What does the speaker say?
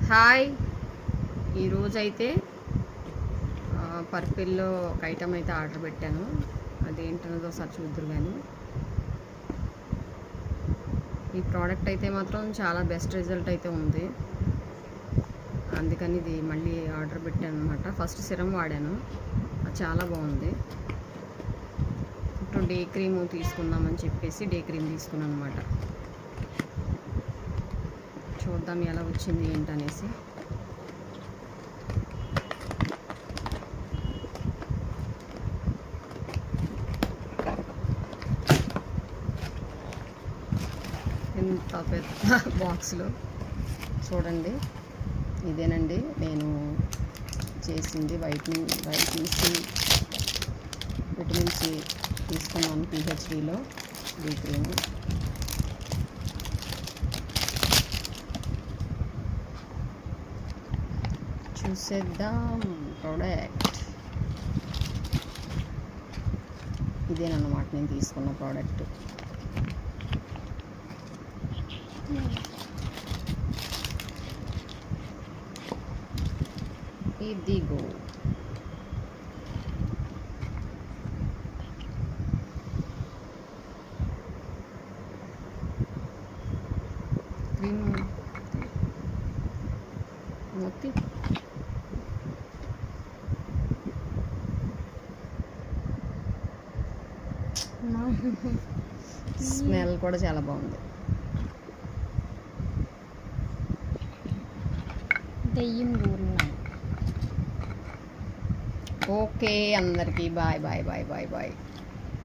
Hi. ఈరోజైతే పర్పిల్లో ఒక item అయితే ఆర్డర్ పెట్టాను. అదేంటన్నదో ఒకసారి చూద్దురు కానీ ఈ ప్రోడక్ట్ అయితే మాత్రం చాలా బెస్ట్ రిజల్ట్ అయితే ఉంది. అందుకని ఇది మళ్ళీ ఆర్డర్ పెట్టాను అనమాట. ఫస్ట్ సిరం వాడాను, అది చాలా బాగుంది. ఇప్పుడు డే క్రీమ్ తీసుకుందామని చెప్పేసి డే క్రీమ్ తీసుకున్నాను అనమాట. చూద్దాం ఎలా వచ్చింది ఏంటనేసి. ఇంత పెద్ద బాక్స్లో చూడండి, ఇదేనండి నేను చేసింది వైటమిన్ సి, విటమిన్ సి తీసుకున్నాను పిహెచ్డిలో డే క్రీమ్. చూసేద్దాం ప్రోడక్ట్. ఇదేనన్నమాట నేను తీసుకున్న ప్రోడక్ట్. ఇదిగో క్రీమ్ మొత్తి స్మెల్ కూడా చాలా బాగుంది. దెయ్యం ఊరినా. ఓకే, అందరికీ bye bye bye bye bye.